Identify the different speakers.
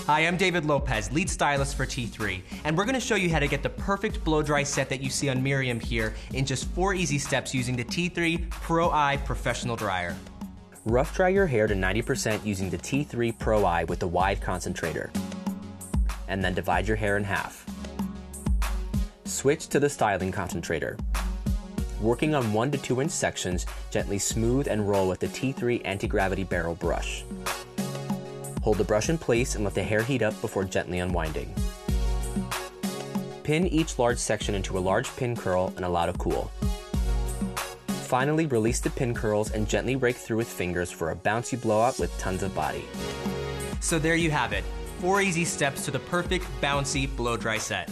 Speaker 1: Hi, I'm David Lopez, lead stylist for T3, and we're going to show you how to get the perfect blow-dry set that you see on Miriam here in just 4 easy steps using the T3 PROi Professional Dryer.
Speaker 2: Rough dry your hair to 90% using the T3 PROi with the wide concentrator, and then divide your hair in half. Switch to the styling concentrator. Working on 1 to 2 inch sections, gently smooth and roll with the T3 anti-gravity barrel brush. Hold the brush in place and let the hair heat up before gently unwinding. Pin each large section into a large pin curl and allow to cool. Finally, release the pin curls and gently rake through with fingers for a bouncy blowout with tons of body.
Speaker 1: So there you have it, 4 easy steps to the perfect bouncy blow-dry set.